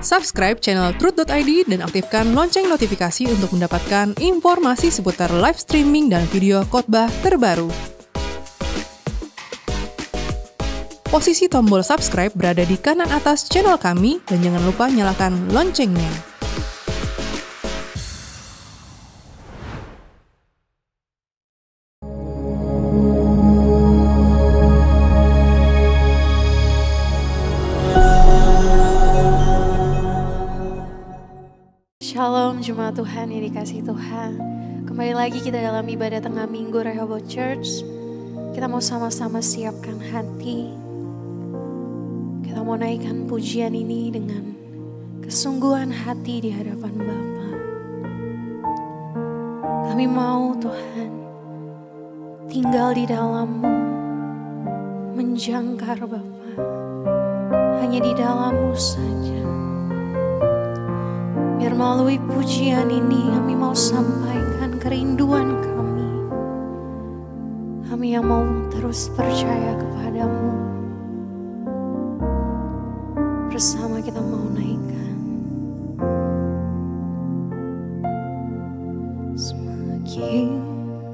Subscribe channel Truth.id dan aktifkan lonceng notifikasi untuk mendapatkan informasi seputar live streaming dan video khotbah terbaru. Posisi tombol subscribe berada di kanan atas channel kami dan jangan lupa nyalakan loncengnya. Shalom jemaat Tuhan yang dikasihi Tuhan. Kembali lagi kita dalam ibadah tengah minggu Rehoboth Church. Kita mau sama-sama siapkan hati. Kita mau naikkan pujian ini dengan kesungguhan hati di hadapan Bapa. Kami mau Tuhan tinggal di dalam-Mu, menjangkar Bapa. Hanya di dalam-Mu saja. Biar melalui pujian ini kami mau sampaikan kerinduan kami. Kami yang mau terus percaya kepadamu. Bersama kita mau naikkan. Semakin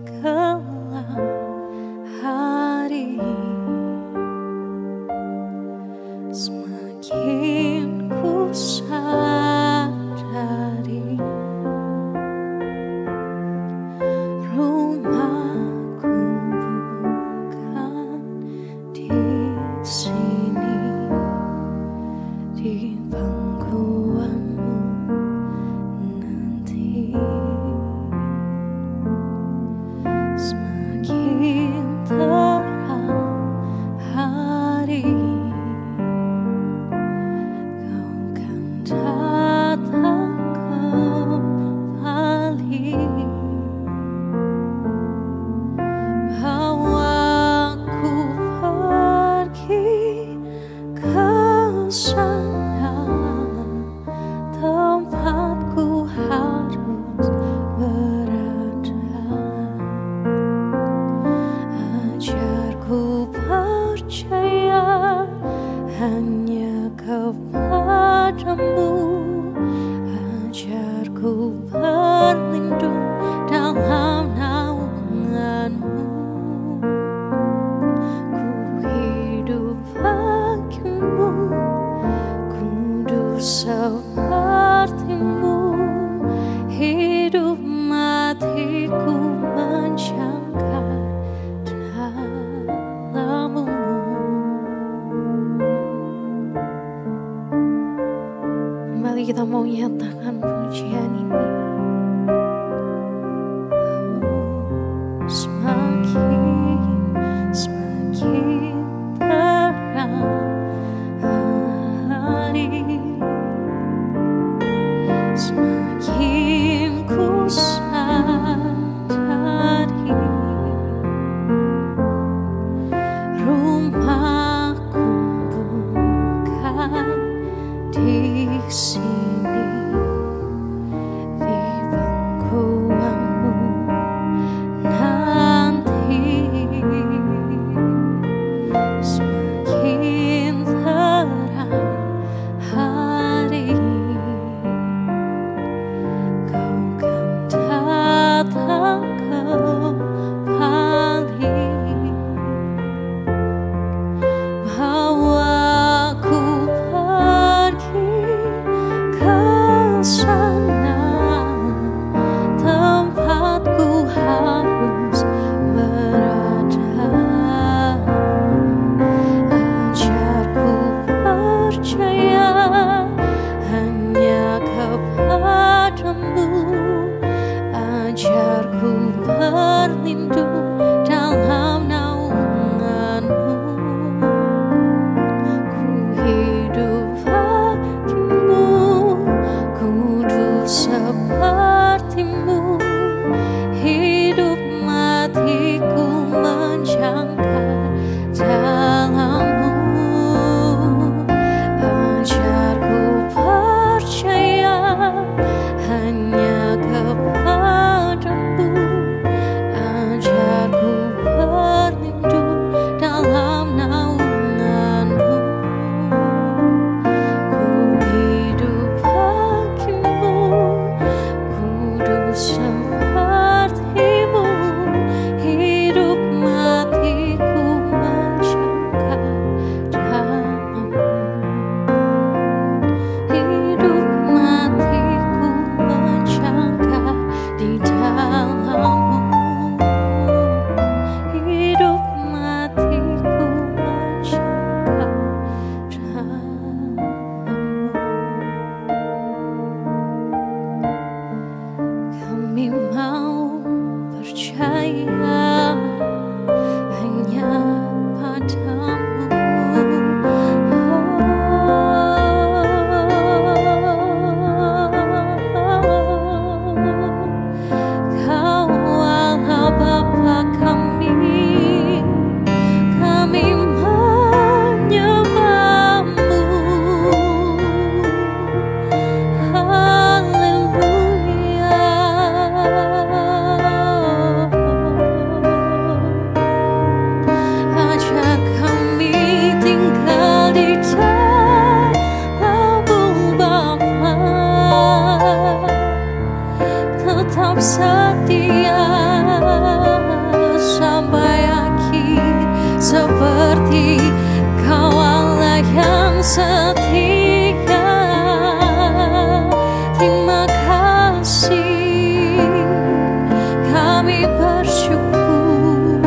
gelap hari, semakin ku sadari rumahku bukan di sini, di pangkuanmu nanti. Semakin terang hari, kau kan datang kembali. Bawaku pergi ke sana, tempatku harus berada. Ajarku percaya hanya kepadamu. Ajarku berlindung dalam naunganmu. Ku hidup bagimu, kudus sepertimu. Hidup matiku menjangkar dalam-Mu. Kembali kita mau nyatakan pujian ini. Semakin terang hari, semakin ku sadari rumahku bukan di sini, di setia. Terima kasih, kami bersyukur,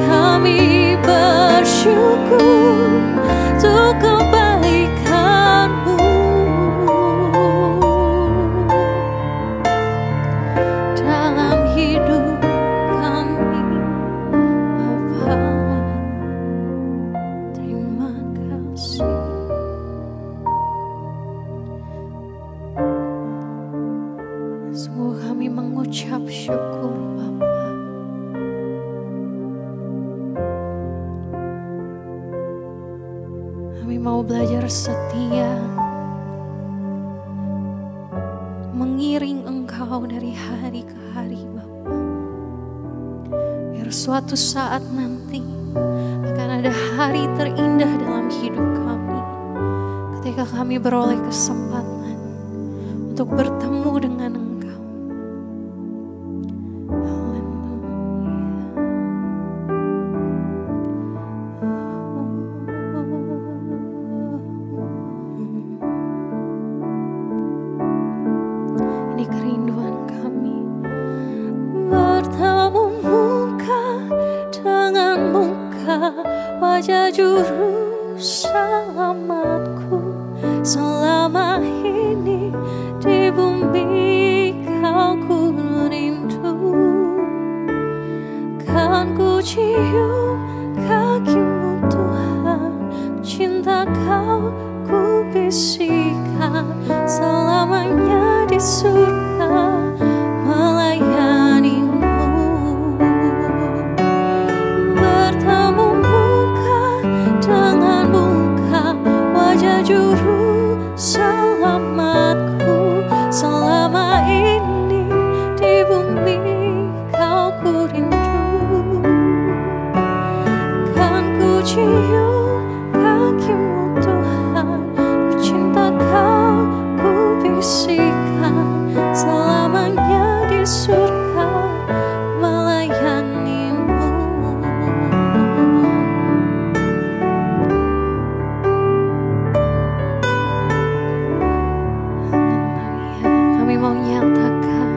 kami bersyukur untuk kebaikan-Mu dalam hidup kami, Bapa. Terima kasih. Sungguh kami mengucap syukur, Bapa. Kami mau belajar setia, mengiring Engkau dari hari ke hari, Bapa. Biar suatu saat nanti akan ada hari terindah dalam hidup kami, ketika kami beroleh kesempatan untuk bertemu dengan Engkau. Ini kerinduan kami, bertemu muka dengan muka, wajah juru selamatku. Selama ini di bumi Kau ku rindu, kan ku cium kaki-Mu Tuhan, cinta Kau ku bisikan, selamanya di surga melayani-Mu. Bertemu muka dengan muka, wajah juru selamatku. Selama ini di bumi Kau ku rindu, kan ku cium kaki-Mu Tuhan, ku cinta Kau ku bisikan, selamanya di surga melayani-Mu. Kami mau nyatakan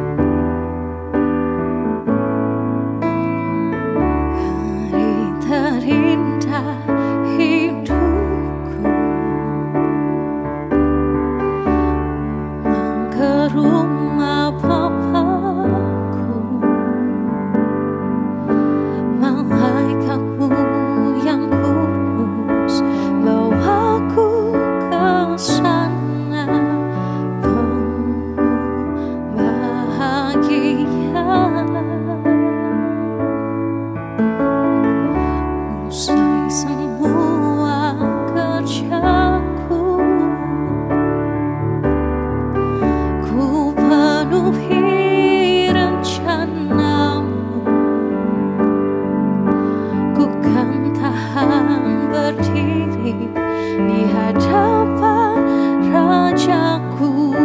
hari terindah hidupku, pulang ke rumah Bapakku. Malaikat-Mu yang kudus bawaku ke sana, penuh bahagia. Usai semua kerjaku, ku penuhi rencana-Mu. Ku kan tahan berdiri di hadapan Rajaku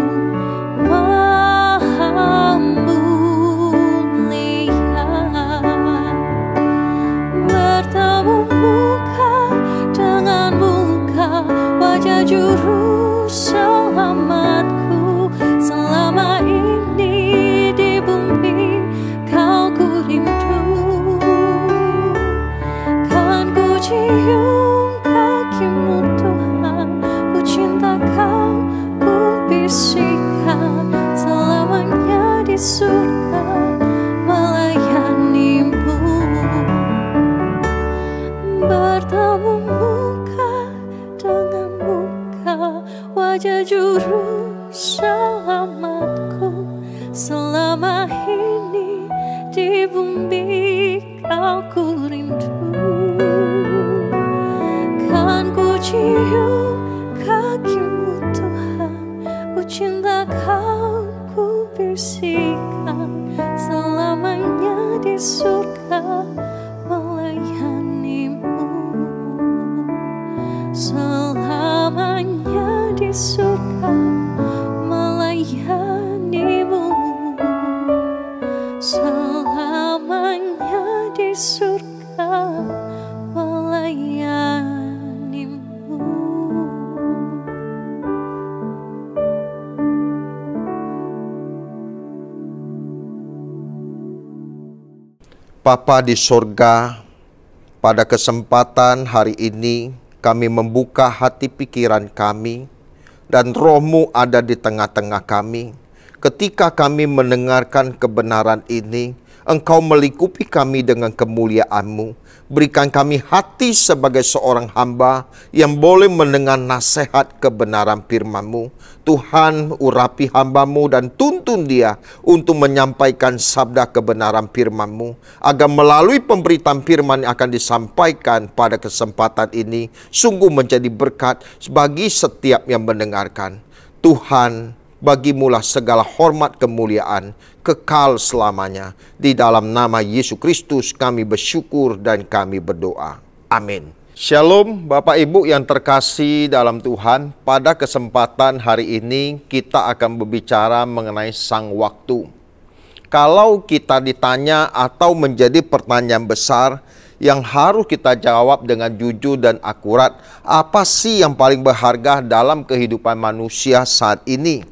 Maha Mulia. Bertemu muka dengan muka, wajah juru selamatku. Selama ini di bumi Kau ku rindu, kan ku cium kaki-Mu Tuhan, ku cinta Kau ku bisikan, selamanya di surga melayani-Mu. Bertemu muka dengan muka, wajah juru selamatku. Selama ini di bumi Kau ku rindu, kan ku cium kaki-Mu Tuhan, ku cinta Kau ku bisikan, selamanya di surga melayani-Mu. Selamanya di surga melayani-Mu. Selamanya di surga melayani-Mu. Bapa di sorga, pada kesempatan hari ini kami membuka hati pikiran kami dan Roh-Mu ada di tengah-tengah kami. Ketika kami mendengarkan kebenaran ini, Engkau melingkupi kami dengan kemuliaan-Mu. Berikan kami hati sebagai seorang hamba yang boleh mendengar nasihat kebenaran firman-Mu. Tuhan, urapi hamba-Mu dan tuntun dia untuk menyampaikan sabda kebenaran firman-Mu, agar melalui pemberitaan firman yang akan disampaikan pada kesempatan ini sungguh menjadi berkat bagi setiap yang mendengarkan. Tuhan, bagimulah segala hormat kemuliaan kekal selamanya. Di dalam nama Yesus Kristus kami bersyukur dan kami berdoa. Amin. Shalom Bapak Ibu yang terkasih dalam Tuhan. Pada kesempatan hari ini kita akan berbicara mengenai sang waktu. Kalau kita ditanya atau menjadi pertanyaan besar yang harus kita jawab dengan jujur dan akurat, apa sih yang paling berharga dalam kehidupan manusia saat ini?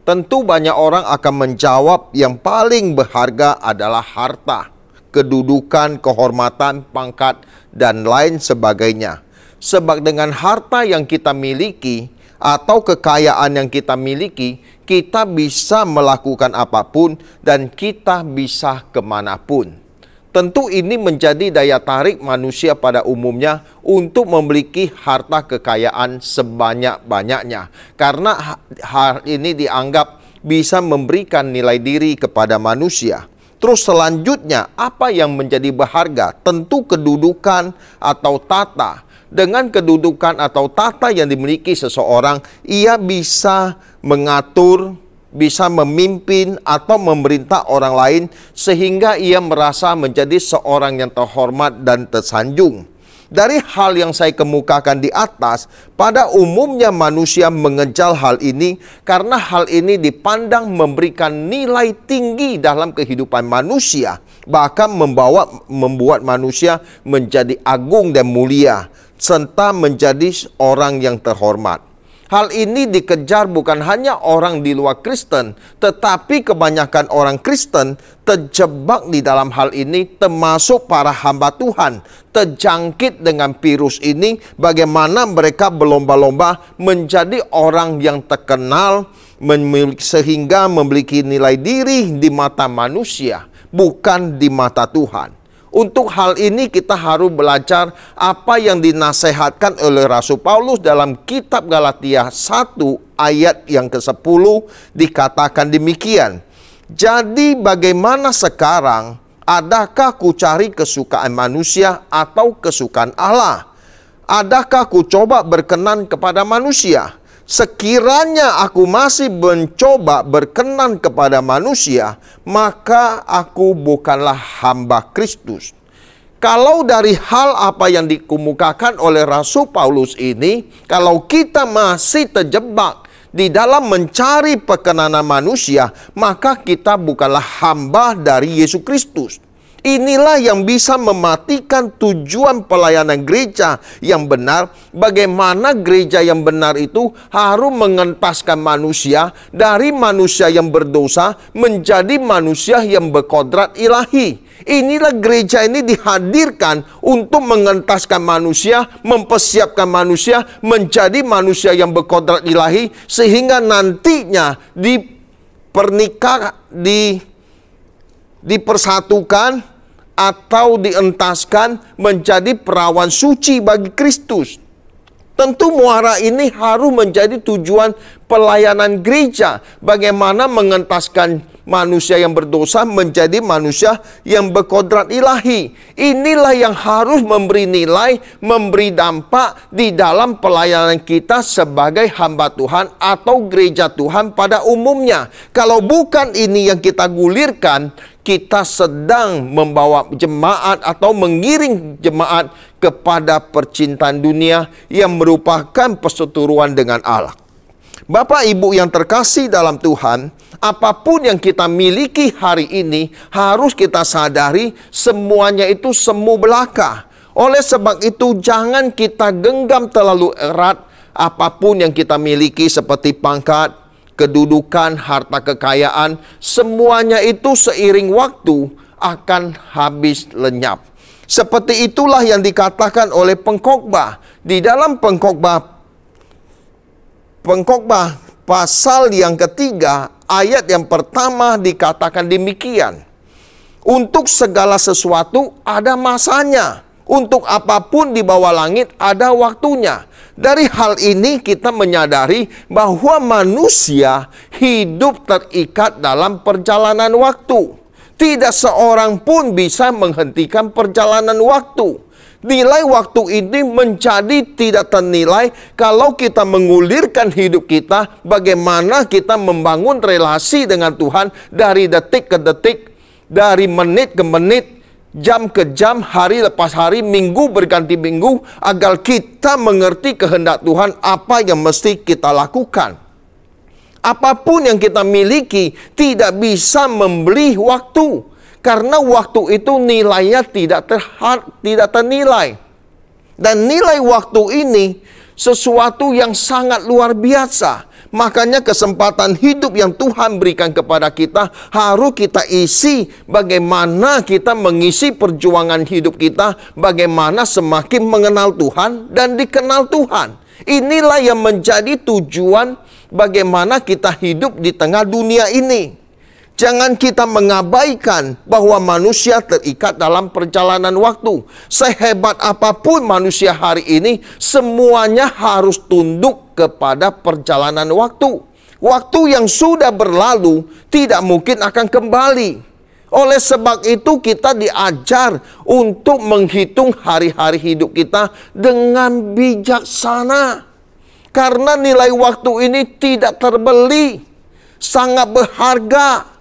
Tentu banyak orang akan menjawab yang paling berharga adalah harta, kedudukan, kehormatan, pangkat, dan lain sebagainya. Sebab dengan harta yang kita miliki atau kekayaan yang kita miliki, kita bisa melakukan apapun dan kita bisa kemanapun. Tentu ini menjadi daya tarik manusia pada umumnya untuk memiliki harta kekayaan sebanyak-banyaknya. Karena hal ini dianggap bisa memberikan nilai diri kepada manusia. Terus selanjutnya, apa yang menjadi berharga? Tentu kedudukan atau tata. Dengan kedudukan atau tata yang dimiliki seseorang, ia bisa mengatur, bisa memimpin atau memerintah orang lain sehingga ia merasa menjadi seorang yang terhormat dan tersanjung. Dari hal yang saya kemukakan di atas, pada umumnya manusia mengejar hal ini karena hal ini dipandang memberikan nilai tinggi dalam kehidupan manusia, bahkan membuat manusia menjadi agung dan mulia serta menjadi orang yang terhormat. Hal ini dikejar bukan hanya orang di luar Kristen, tetapi kebanyakan orang Kristen terjebak di dalam hal ini, termasuk para hamba Tuhan. Terjangkit dengan virus ini, bagaimana mereka berlomba-lomba menjadi orang yang terkenal, sehingga memiliki nilai diri di mata manusia, bukan di mata Tuhan. Untuk hal ini kita harus belajar apa yang dinasehatkan oleh Rasul Paulus dalam kitab Galatia 1 ayat yang ke-10 dikatakan demikian. Jadi bagaimana sekarang? Adakah ku cari kesukaan manusia atau kesukaan Allah? Adakah ku coba berkenan kepada manusia? Sekiranya aku masih mencoba berkenan kepada manusia, maka aku bukanlah hamba Kristus. Kalau dari hal apa yang dikemukakan oleh Rasul Paulus ini, kalau kita masih terjebak di dalam mencari perkenanan manusia, maka kita bukanlah hamba dari Yesus Kristus. Inilah yang bisa mematikan tujuan pelayanan gereja yang benar. Bagaimana gereja yang benar itu harus mengentaskan manusia dari manusia yang berdosa menjadi manusia yang berkodrat ilahi. Inilah gereja ini dihadirkan untuk mengentaskan manusia, mempersiapkan manusia menjadi manusia yang berkodrat ilahi, sehingga nantinya dipersatukan atau dientaskan menjadi perawan suci bagi Kristus. Tentu muara ini harus menjadi tujuan pelayanan gereja. Bagaimana mengentaskan manusia yang berdosa menjadi manusia yang berkodrat ilahi. Inilah yang harus memberi nilai, memberi dampak di dalam pelayanan kita sebagai hamba Tuhan atau gereja Tuhan pada umumnya. Kalau bukan ini yang kita gulirkan, kita sedang membawa jemaat atau mengiring jemaat kepada percintaan dunia yang merupakan perseteruan dengan Allah. Bapak Ibu yang terkasih dalam Tuhan, apapun yang kita miliki hari ini harus kita sadari semuanya itu semu belaka. Oleh sebab itu jangan kita genggam terlalu erat apapun yang kita miliki seperti pangkat, kedudukan, harta kekayaan, semuanya itu seiring waktu akan habis lenyap. Seperti itulah yang dikatakan oleh pengkhotbah. Di dalam pengkhotbah pasal yang ketiga, ayat yang pertama dikatakan demikian. Untuk segala sesuatu ada masanya. Untuk apapun di bawah langit ada waktunya. Dari hal ini kita menyadari bahwa manusia hidup terikat dalam perjalanan waktu. Tidak seorang pun bisa menghentikan perjalanan waktu. Nilai waktu ini menjadi tidak ternilai kalau kita mengulirkan hidup kita, bagaimana kita membangun relasi dengan Tuhan dari detik ke detik, dari menit ke menit, jam ke jam, hari lepas hari, minggu berganti minggu, agar kita mengerti kehendak Tuhan apa yang mesti kita lakukan. Apapun yang kita miliki tidak bisa membeli waktu. Karena waktu itu nilainya tidak ternilai. Dan nilai waktu ini sesuatu yang sangat luar biasa. Makanya kesempatan hidup yang Tuhan berikan kepada kita harus kita isi. Bagaimana kita mengisi perjuangan hidup kita. Bagaimana semakin mengenal Tuhan dan dikenal Tuhan. Inilah yang menjadi tujuan bagaimana kita hidup di tengah dunia ini. Jangan kita mengabaikan bahwa manusia terikat dalam perjalanan waktu. Sehebat apapun manusia hari ini, semuanya harus tunduk kepada perjalanan waktu. Waktu yang sudah berlalu tidak mungkin akan kembali. Oleh sebab itu kita diajar untuk menghitung hari-hari hidup kita dengan bijaksana. Karena nilai waktu ini tidak terbeli, sangat berharga.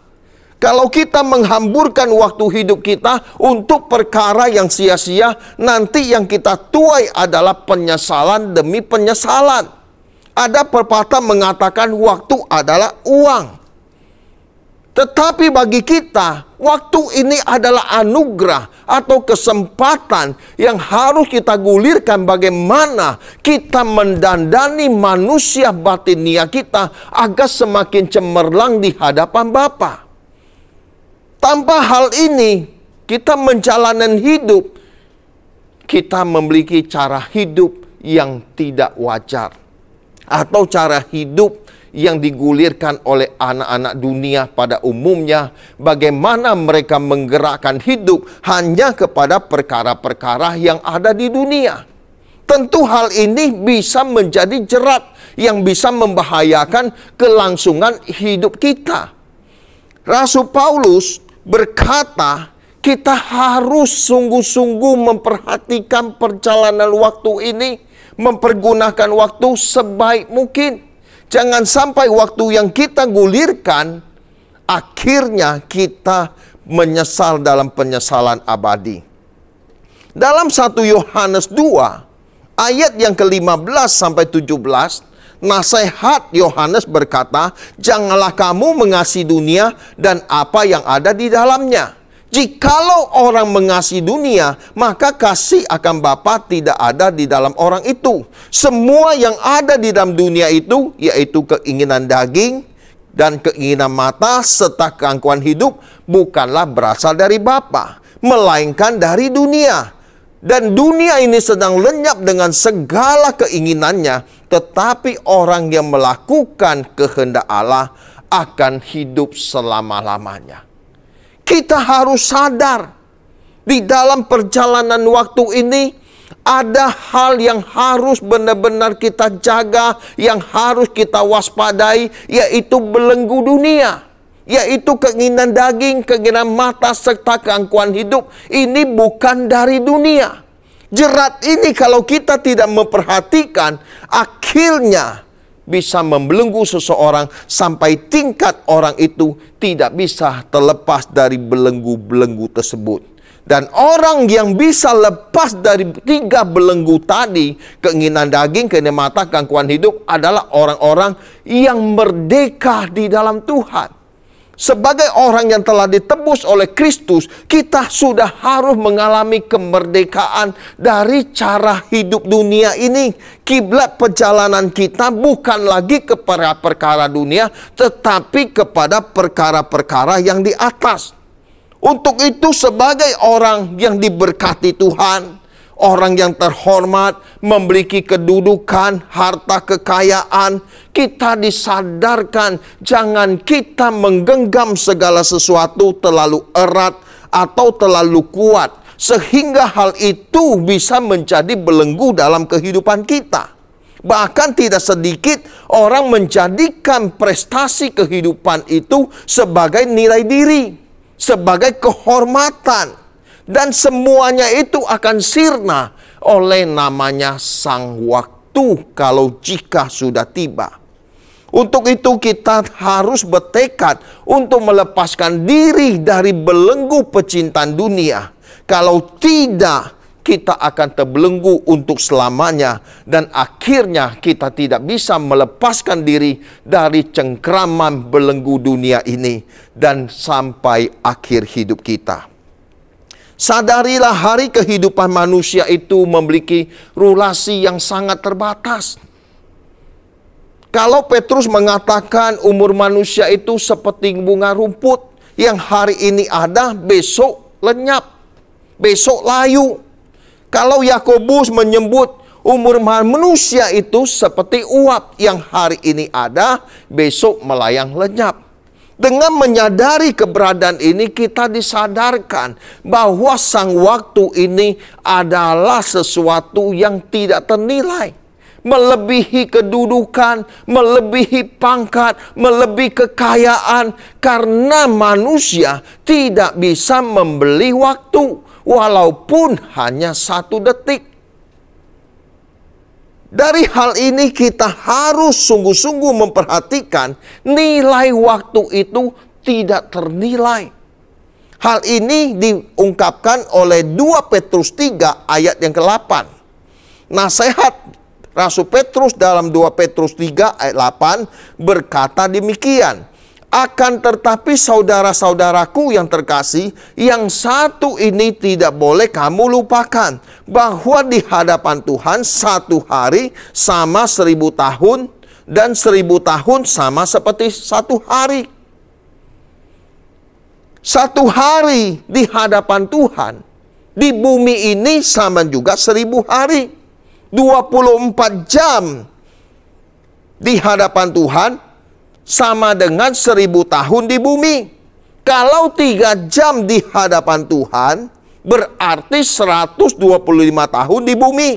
Kalau kita menghamburkan waktu hidup kita untuk perkara yang sia-sia, nanti yang kita tuai adalah penyesalan demi penyesalan. Ada pepatah mengatakan waktu adalah uang. Tetapi bagi kita, waktu ini adalah anugerah atau kesempatan yang harus kita gulirkan bagaimana kita mendandani manusia batinia kita agar semakin cemerlang di hadapan Bapa. Tanpa hal ini, kita menjalani hidup, kita memiliki cara hidup yang tidak wajar. Atau cara hidup yang digulirkan oleh anak-anak dunia pada umumnya. Bagaimana mereka menggerakkan hidup hanya kepada perkara-perkara yang ada di dunia. Tentu hal ini bisa menjadi jerat yang bisa membahayakan kelangsungan hidup kita. Rasul Paulus berkata, kita harus sungguh-sungguh memperhatikan perjalanan waktu ini, mempergunakan waktu sebaik mungkin. Jangan sampai waktu yang kita gulirkan, akhirnya kita menyesal dalam penyesalan abadi. Dalam 1 Yohanes 2, ayat yang ke-15 sampai 17, nasihat Yohanes berkata, janganlah kamu mengasihi dunia dan apa yang ada di dalamnya. Jikalau orang mengasihi dunia, maka kasih akan Bapa tidak ada di dalam orang itu. Semua yang ada di dalam dunia itu, yaitu keinginan daging dan keinginan mata serta keangkuhan hidup, bukanlah berasal dari Bapa, melainkan dari dunia. Dan dunia ini sedang lenyap dengan segala keinginannya, tetapi orang yang melakukan kehendak Allah akan hidup selama-lamanya. Kita harus sadar, di dalam perjalanan waktu ini, ada hal yang harus benar-benar kita jaga, yang harus kita waspadai, yaitu belenggu dunia. Yaitu keinginan daging, keinginan mata, serta keangkuhan hidup. Ini bukan dari dunia. Jerat ini kalau kita tidak memperhatikan, akhirnya bisa membelenggu seseorang sampai tingkat orang itu tidak bisa terlepas dari belenggu-belenggu tersebut. Dan orang yang bisa lepas dari 3 belenggu tadi, keinginan daging, keinginan mata, keangkuhan hidup, adalah orang-orang yang merdeka di dalam Tuhan. Sebagai orang yang telah ditebus oleh Kristus, kita sudah harus mengalami kemerdekaan dari cara hidup dunia ini. Kiblat perjalanan kita bukan lagi kepada perkara dunia, tetapi kepada perkara-perkara yang di atas. Untuk itu sebagai orang yang diberkati Tuhan, orang yang terhormat, memiliki kedudukan, harta kekayaan, kita disadarkan jangan kita menggenggam segala sesuatu terlalu erat atau terlalu kuat, sehingga hal itu bisa menjadi belenggu dalam kehidupan kita. Bahkan tidak sedikit orang menjadikan prestasi kehidupan itu sebagai nilai diri, sebagai kehormatan. Dan semuanya itu akan sirna oleh namanya sang waktu kalau jika sudah tiba. Untuk itu kita harus bertekad untuk melepaskan diri dari belenggu pecintaan dunia. Kalau tidak, kita akan terbelenggu untuk selamanya. Dan akhirnya kita tidak bisa melepaskan diri dari cengkraman belenggu dunia ini. Dan sampai akhir hidup kita. Sadarilah hari kehidupan manusia itu memiliki rulasi yang sangat terbatas. Kalau Petrus mengatakan umur manusia itu seperti bunga rumput yang hari ini ada, besok lenyap, besok layu. Kalau Yakobus menyebut umur manusia itu seperti uap yang hari ini ada, besok melayang lenyap. Dengan menyadari keberadaan ini, kita disadarkan bahwa sang waktu ini adalah sesuatu yang tidak ternilai. Melebihi kedudukan, melebihi pangkat, melebihi kekayaan. Karena manusia tidak bisa membeli waktu, walaupun hanya 1 detik. Dari hal ini kita harus sungguh-sungguh memperhatikan nilai waktu itu tidak ternilai. Hal ini diungkapkan oleh 2 Petrus 3 ayat yang ke-8. Nasihat Rasul Petrus dalam 2 Petrus 3 ayat 8 berkata demikian. Akan tetapi saudara-saudaraku yang terkasih, yang satu ini tidak boleh kamu lupakan, bahwa di hadapan Tuhan 1 hari sama 1000 tahun, dan 1000 tahun sama seperti 1 hari. 1 hari di hadapan Tuhan di bumi ini sama juga 1000 hari. 24 jam di hadapan Tuhan sama dengan 1000 tahun di bumi. Kalau 3 jam di hadapan Tuhan berarti 125 tahun di bumi.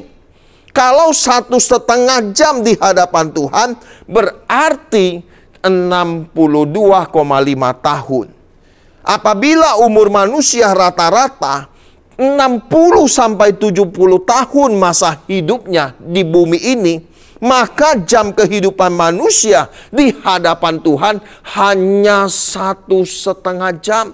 Kalau 1,5 jam di hadapan Tuhan berarti 62,5 tahun. Apabila umur manusia rata-rata 60 sampai 70 tahun masa hidupnya di bumi ini, maka jam kehidupan manusia di hadapan Tuhan hanya 1,5 jam.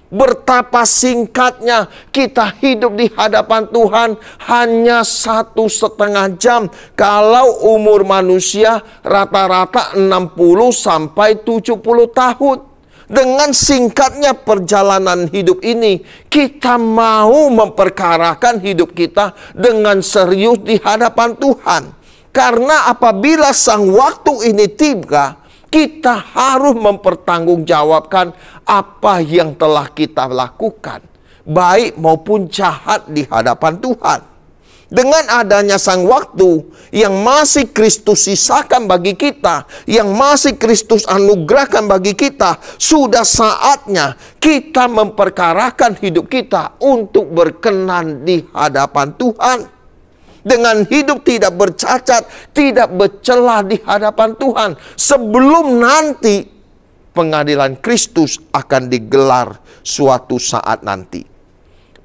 Betapa singkatnya kita hidup di hadapan Tuhan, hanya 1,5 jam. Kalau umur manusia rata-rata 60 sampai 70 tahun. Dengan singkatnya perjalanan hidup ini, kita mau memperkarakan hidup kita dengan serius di hadapan Tuhan. Karena apabila sang waktu ini tiba, kita harus mempertanggungjawabkan apa yang telah kita lakukan, baik maupun jahat di hadapan Tuhan. Dengan adanya sang waktu yang masih Kristus sisakan bagi kita, yang masih Kristus anugerahkan bagi kita, sudah saatnya kita memperkarakan hidup kita untuk berkenan di hadapan Tuhan. Dengan hidup tidak bercacat, tidak bercelah di hadapan Tuhan, sebelum nanti pengadilan Kristus akan digelar suatu saat nanti.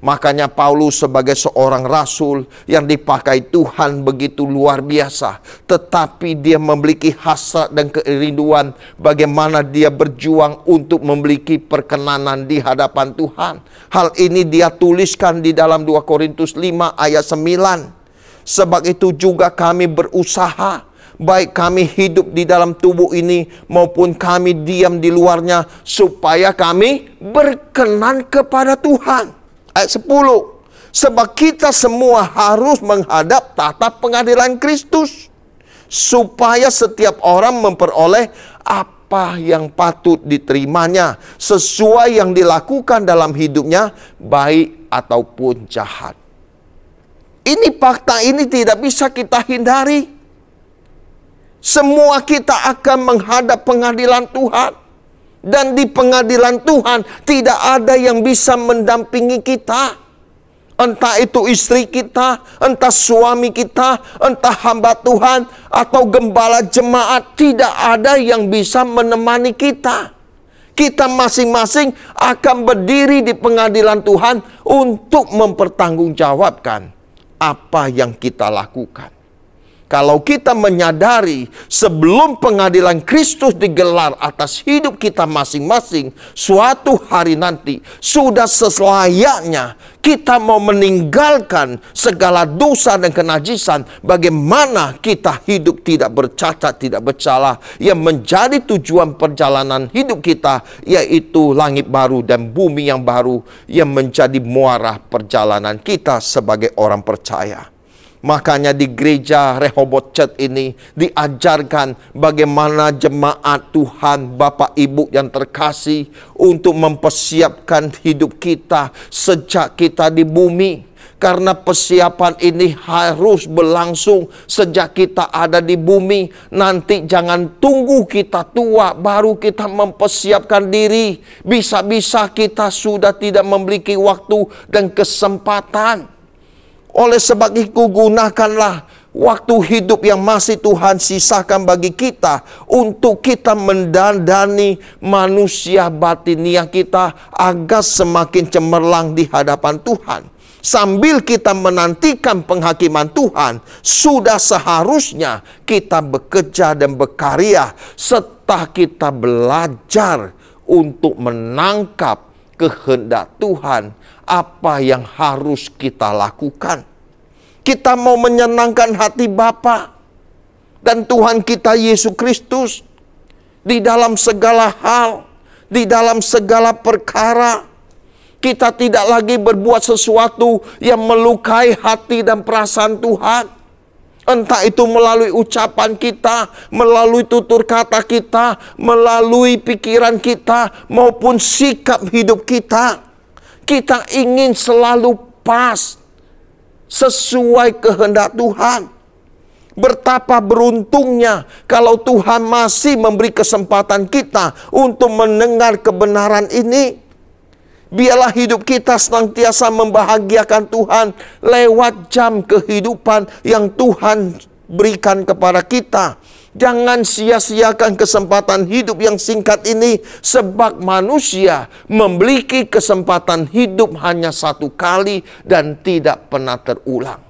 Makanya Paulus sebagai seorang rasul yang dipakai Tuhan begitu luar biasa. Tetapi dia memiliki hasrat dan kerinduan bagaimana dia berjuang untuk memiliki perkenanan di hadapan Tuhan. Hal ini dia tuliskan di dalam 2 Korintus 5 ayat 9. Sebab itu juga kami berusaha, baik kami hidup di dalam tubuh ini maupun kami diam di luarnya, supaya kami berkenan kepada Tuhan. Ayat 10. Sebab kita semua harus menghadap tatap pengadilan Kristus, supaya setiap orang memperoleh apa apa yang patut diterimanya, sesuai yang dilakukan dalam hidupnya, baik ataupun jahat. Ini fakta, ini tidak bisa kita hindari. Semua kita akan menghadap pengadilan Tuhan. Dan di pengadilan Tuhan tidak ada yang bisa mendampingi kita. Entah itu istri kita, entah suami kita, entah hamba Tuhan, atau gembala jemaat. Tidak ada yang bisa menemani kita. Kita masing-masing akan berdiri di pengadilan Tuhan untuk mempertanggungjawabkan apa yang kita lakukan. Kalau kita menyadari sebelum pengadilan Kristus digelar atas hidup kita masing-masing, suatu hari nanti sudah selayaknya kita mau meninggalkan segala dosa dan kenajisan. Bagaimana kita hidup tidak bercacat, tidak bercela, yang menjadi tujuan perjalanan hidup kita, yaitu langit baru dan bumi yang baru, yang menjadi muara perjalanan kita sebagai orang percaya. Makanya di gereja Rehoboth Church ini diajarkan bagaimana jemaat Tuhan, Bapak Ibu yang terkasih, untuk mempersiapkan hidup kita sejak kita di bumi. Karena persiapan ini harus berlangsung sejak kita ada di bumi. Nanti jangan tunggu kita tua baru kita mempersiapkan diri. Bisa-bisa kita sudah tidak memiliki waktu dan kesempatan. Oleh sebab itu, gunakanlah waktu hidup yang masih Tuhan sisakan bagi kita untuk kita mendandani manusia batinia kita agar semakin cemerlang di hadapan Tuhan. Sambil kita menantikan penghakiman Tuhan, sudah seharusnya kita bekerja dan berkarya serta kita belajar untuk menangkap kehendak Tuhan, apa yang harus kita lakukan. Kita mau menyenangkan hati Bapa dan Tuhan kita Yesus Kristus di dalam segala hal, di dalam segala perkara. Kita tidak lagi berbuat sesuatu yang melukai hati dan perasaan Tuhan. Entah itu melalui ucapan kita, melalui tutur kata kita, melalui pikiran kita, maupun sikap hidup kita. Kita ingin selalu pas, sesuai kehendak Tuhan. Betapa beruntungnya kalau Tuhan masih memberi kesempatan kita untuk mendengar kebenaran ini. Biarlah hidup kita senantiasa membahagiakan Tuhan lewat jam kehidupan yang Tuhan berikan kepada kita. Jangan sia-siakan kesempatan hidup yang singkat ini, sebab manusia memiliki kesempatan hidup hanya satu kali dan tidak pernah terulang.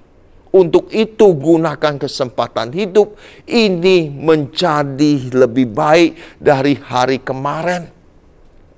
Untuk itu gunakan kesempatan hidup ini menjadi lebih baik dari hari kemarin.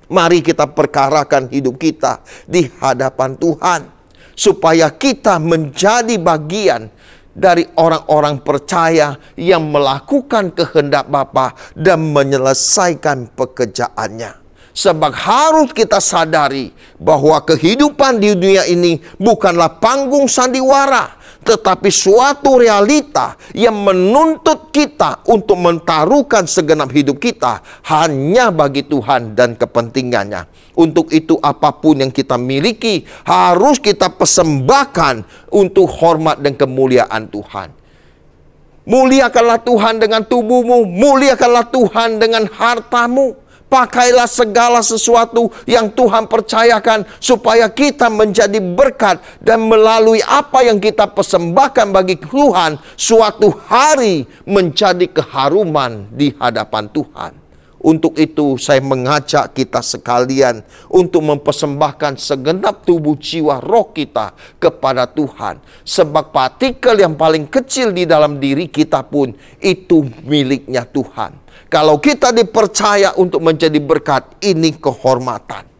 Mari kita perkarakan hidup kita di hadapan Tuhan, supaya kita menjadi bagian dari orang-orang percaya yang melakukan kehendak Bapa dan menyelesaikan pekerjaannya. Sebab harus kita sadari bahwa kehidupan di dunia ini bukanlah panggung sandiwara, tetapi suatu realita yang menuntut kita untuk mentaruhkan segenap hidup kita hanya bagi Tuhan dan kepentingannya. Untuk itu apapun yang kita miliki harus kita persembahkan untuk hormat dan kemuliaan Tuhan. Muliakanlah Tuhan dengan tubuhmu, muliakanlah Tuhan dengan hartamu. Pakailah segala sesuatu yang Tuhan percayakan supaya kita menjadi berkat, dan melalui apa yang kita persembahkan bagi Tuhan suatu hari menjadi keharuman di hadapan Tuhan. Untuk itu saya mengajak kita sekalian untuk mempersembahkan segenap tubuh, jiwa, roh kita kepada Tuhan. Sebab partikel yang paling kecil di dalam diri kita pun itu miliknya Tuhan. Kalau kita dipercaya untuk menjadi berkat, ini kehormatan.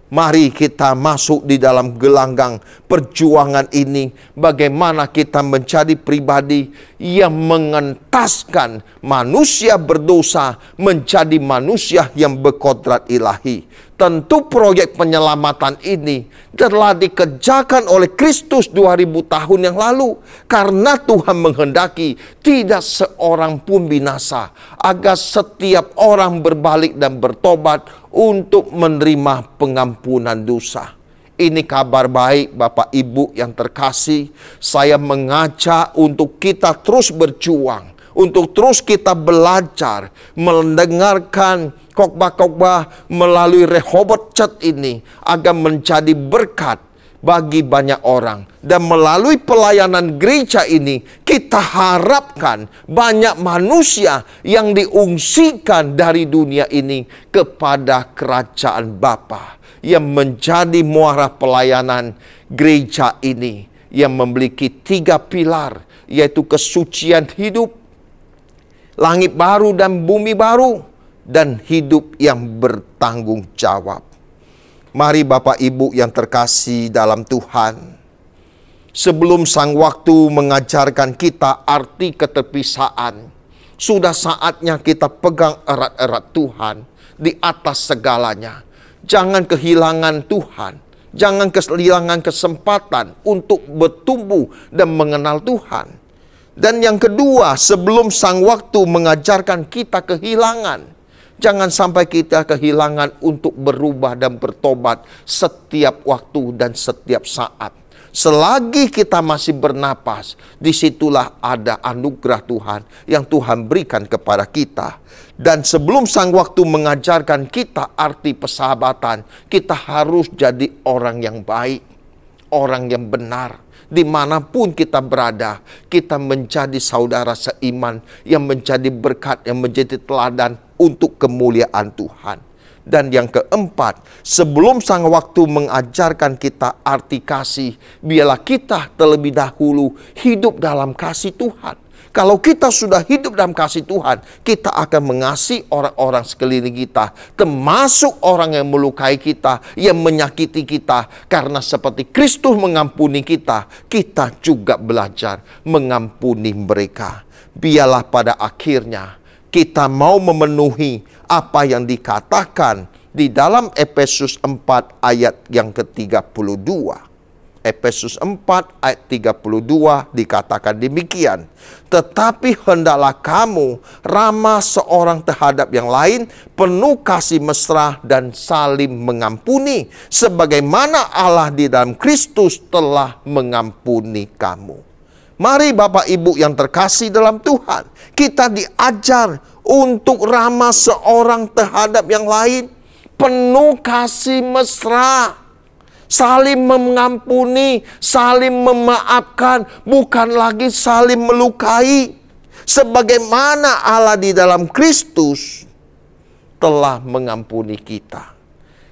Mari kita masuk di dalam gelanggang perjuangan ini. Bagaimana kita menjadi pribadi yang mengentaskan manusia berdosa menjadi manusia yang berkodrat ilahi. Tentu proyek penyelamatan ini telah dikerjakan oleh Kristus 2000 tahun yang lalu. Karena Tuhan menghendaki tidak seorang pun binasa, agar setiap orang berbalik dan bertobat untuk menerima pengampunan dosa. Ini kabar baik Bapak Ibu yang terkasih. Saya mengajak untuk kita terus berjuang, untuk terus kita belajar, mendengarkan khotbah-khotbah melalui Rehoboth Church ini agar menjadi berkat bagi banyak orang. Dan melalui pelayanan gereja ini kita harapkan banyak manusia yang diungsikan dari dunia ini kepada kerajaan Bapa, yang menjadi muara pelayanan gereja ini yang memiliki 3 pilar, yaitu kesucian hidup, langit baru dan bumi baru, dan hidup yang bertanggung jawab. Mari Bapak Ibu yang terkasih dalam Tuhan, sebelum sang waktu mengajarkan kita arti keterpisaan, sudah saatnya kita pegang erat-erat Tuhan di atas segalanya. Jangan kehilangan Tuhan, jangan kehilangan kesempatan untuk bertumbuh dan mengenal Tuhan. Dan yang kedua, sebelum sang waktu mengajarkan kita kehilangan, jangan sampai kita kehilangan untuk berubah dan bertobat setiap waktu dan setiap saat. Selagi kita masih bernapas, disitulah ada anugerah Tuhan yang Tuhan berikan kepada kita. Dan sebelum sang waktu mengajarkan kita arti persahabatan, kita harus jadi orang yang baik, orang yang benar. Dimanapun kita berada, kita menjadi saudara seiman yang menjadi berkat, yang menjadi teladan untuk kemuliaan Tuhan. Dan yang keempat, sebelum sang waktu mengajarkan kita arti kasih, biarlah kita terlebih dahulu hidup dalam kasih Tuhan. Kalau kita sudah hidup dalam kasih Tuhan, kita akan mengasihi orang-orang sekeliling kita, termasuk orang yang melukai kita, yang menyakiti kita. Karena seperti Kristus mengampuni kita, kita juga belajar mengampuni mereka. Biarlah pada akhirnya kita mau memenuhi apa yang dikatakan di dalam Efesus 4 ayat yang ke-32. Efesus 4 ayat 32 dikatakan demikian. Tetapi hendaklah kamu ramah seorang terhadap yang lain, penuh kasih mesra dan saling mengampuni, sebagaimana Allah di dalam Kristus telah mengampuni kamu. Mari Bapak Ibu yang terkasih dalam Tuhan, kita diajar untuk ramah seorang terhadap yang lain, penuh kasih mesra, saling mengampuni, saling memaafkan, bukan lagi saling melukai. Sebagaimana Allah di dalam Kristus telah mengampuni kita.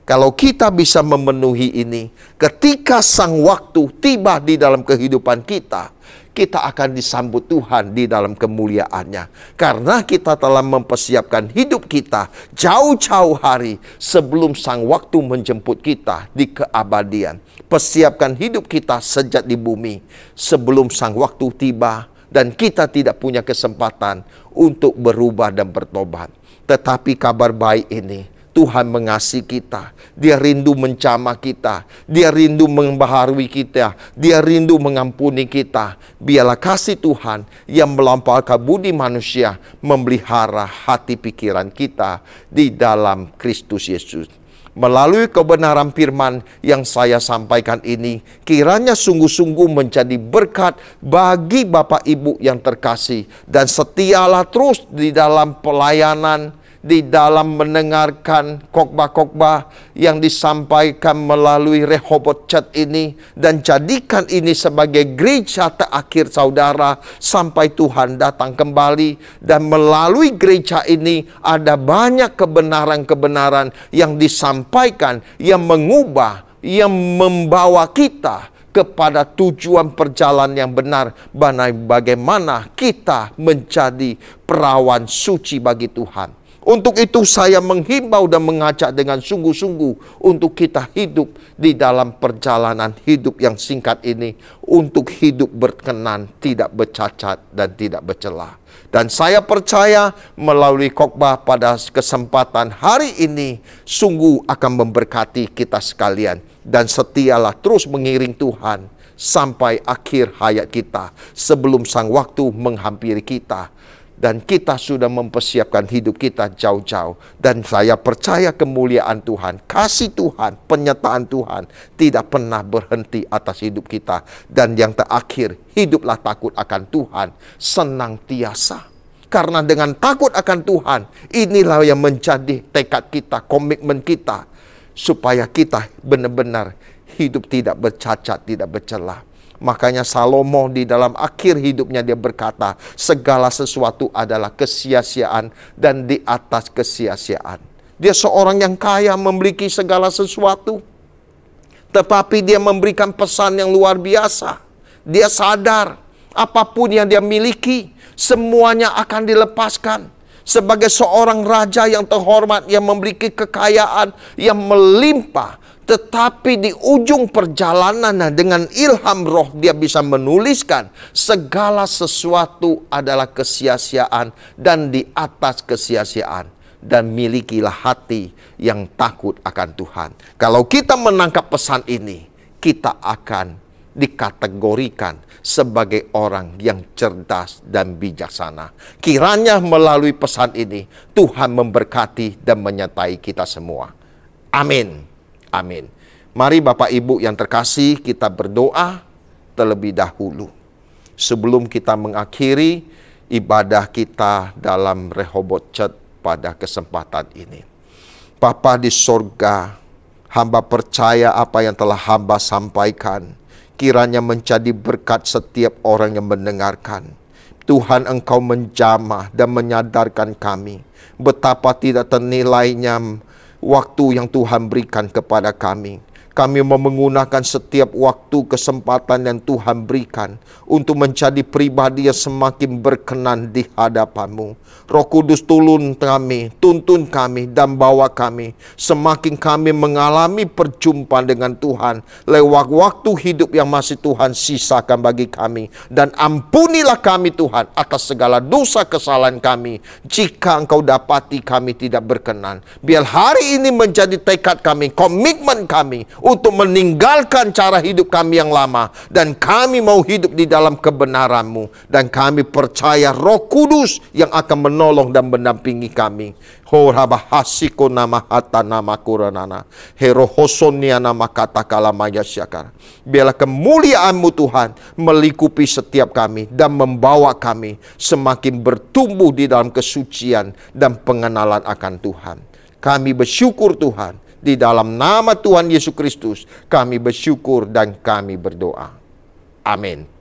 Kalau kita bisa memenuhi ini, ketika sang waktu tiba di dalam kehidupan kita, kita akan disambut Tuhan di dalam kemuliaannya. Karena kita telah mempersiapkan hidup kita jauh-jauh hari sebelum sang waktu menjemput kita di keabadian. Persiapkan hidup kita sejak di bumi sebelum sang waktu tiba dan kita tidak punya kesempatan untuk berubah dan bertobat. Tetapi kabar baik ini, Tuhan mengasihi kita. Dia rindu menjamah kita. Dia rindu membaharui kita. Dia rindu mengampuni kita. Biarlah kasih Tuhan yang melampaui budi manusia memelihara hati pikiran kita di dalam Kristus Yesus. Melalui kebenaran firman yang saya sampaikan ini, kiranya sungguh-sungguh menjadi berkat bagi Bapak Ibu yang terkasih. Dan setialah terus di dalam pelayanan, di dalam mendengarkan khotbah-khotbah yang disampaikan melalui Rehoboth Church ini, dan jadikan ini sebagai gereja terakhir saudara sampai Tuhan datang kembali. Dan melalui gereja ini ada banyak kebenaran-kebenaran yang disampaikan, yang mengubah, yang membawa kita kepada tujuan perjalanan yang benar, bagaimana kita menjadi perawan suci bagi Tuhan. Untuk itu saya menghimbau dan mengajak dengan sungguh-sungguh untuk kita hidup di dalam perjalanan hidup yang singkat ini, untuk hidup berkenan, tidak bercacat dan tidak bercela. Dan saya percaya melalui khotbah pada kesempatan hari ini sungguh akan memberkati kita sekalian. Dan setialah terus mengiring Tuhan sampai akhir hayat kita sebelum sang waktu menghampiri kita. Dan kita sudah mempersiapkan hidup kita jauh-jauh. Dan saya percaya kemuliaan Tuhan, kasih Tuhan, penyertaan Tuhan tidak pernah berhenti atas hidup kita. Dan yang terakhir, hiduplah takut akan Tuhan senantiasa. Karena dengan takut akan Tuhan, inilah yang menjadi tekad kita, komitmen kita. Supaya kita benar-benar hidup tidak bercacat, tidak bercelah. Makanya Salomo di dalam akhir hidupnya dia berkata, segala sesuatu adalah kesia-siaan dan di atas kesia-siaan. Dia seorang yang kaya, memiliki segala sesuatu. Tetapi dia memberikan pesan yang luar biasa. Dia sadar apapun yang dia miliki, semuanya akan dilepaskan. Sebagai seorang raja yang terhormat, yang memiliki kekayaan yang melimpah. Tetapi di ujung perjalanan dengan ilham roh dia bisa menuliskan segala sesuatu adalah kesia-siaan dan di atas kesia-siaan. Dan milikilah hati yang takut akan Tuhan. Kalau kita menangkap pesan ini, kita akan dikategorikan sebagai orang yang cerdas dan bijaksana. Kiranya melalui pesan ini Tuhan memberkati dan menyertai kita semua. Amin. Amin. Mari Bapak Ibu yang terkasih, kita berdoa terlebih dahulu sebelum kita mengakhiri ibadah kita dalam Rehoboth Church pada kesempatan ini. Bapa di sorga, hamba percaya apa yang telah hamba sampaikan kiranya menjadi berkat setiap orang yang mendengarkan. Tuhan, Engkau menjamah dan menyadarkan kami betapa tidak ternilainya waktu yang Tuhan berikan kepada kami. Kami mau menggunakan setiap waktu kesempatan yang Tuhan berikan untuk menjadi pribadi yang semakin berkenan di hadapan-Mu. Roh Kudus tuntun kami dan bawa kami. Semakin kami mengalami perjumpaan dengan Tuhan lewat waktu hidup yang masih Tuhan sisakan bagi kami. Dan ampunilah kami Tuhan atas segala dosa kesalahan kami. Jika Engkau dapati kami tidak berkenan, biar hari ini menjadi tekad kami, komitmen kami untuk meninggalkan cara hidup kami yang lama. Dan kami mau hidup di dalam kebenaran-Mu. Dan kami percaya Roh Kudus yang akan menolong dan mendampingi kami. Horabahasiko nama hata nama kuranana. Herohosonia nama kata kalamaya syakar. Biarlah kemuliaan-Mu Tuhan melingkupi setiap kami dan membawa kami semakin bertumbuh di dalam kesucian dan pengenalan akan Tuhan. Kami bersyukur Tuhan. Di dalam nama Tuhan Yesus Kristus kami bersyukur dan kami berdoa. Amin.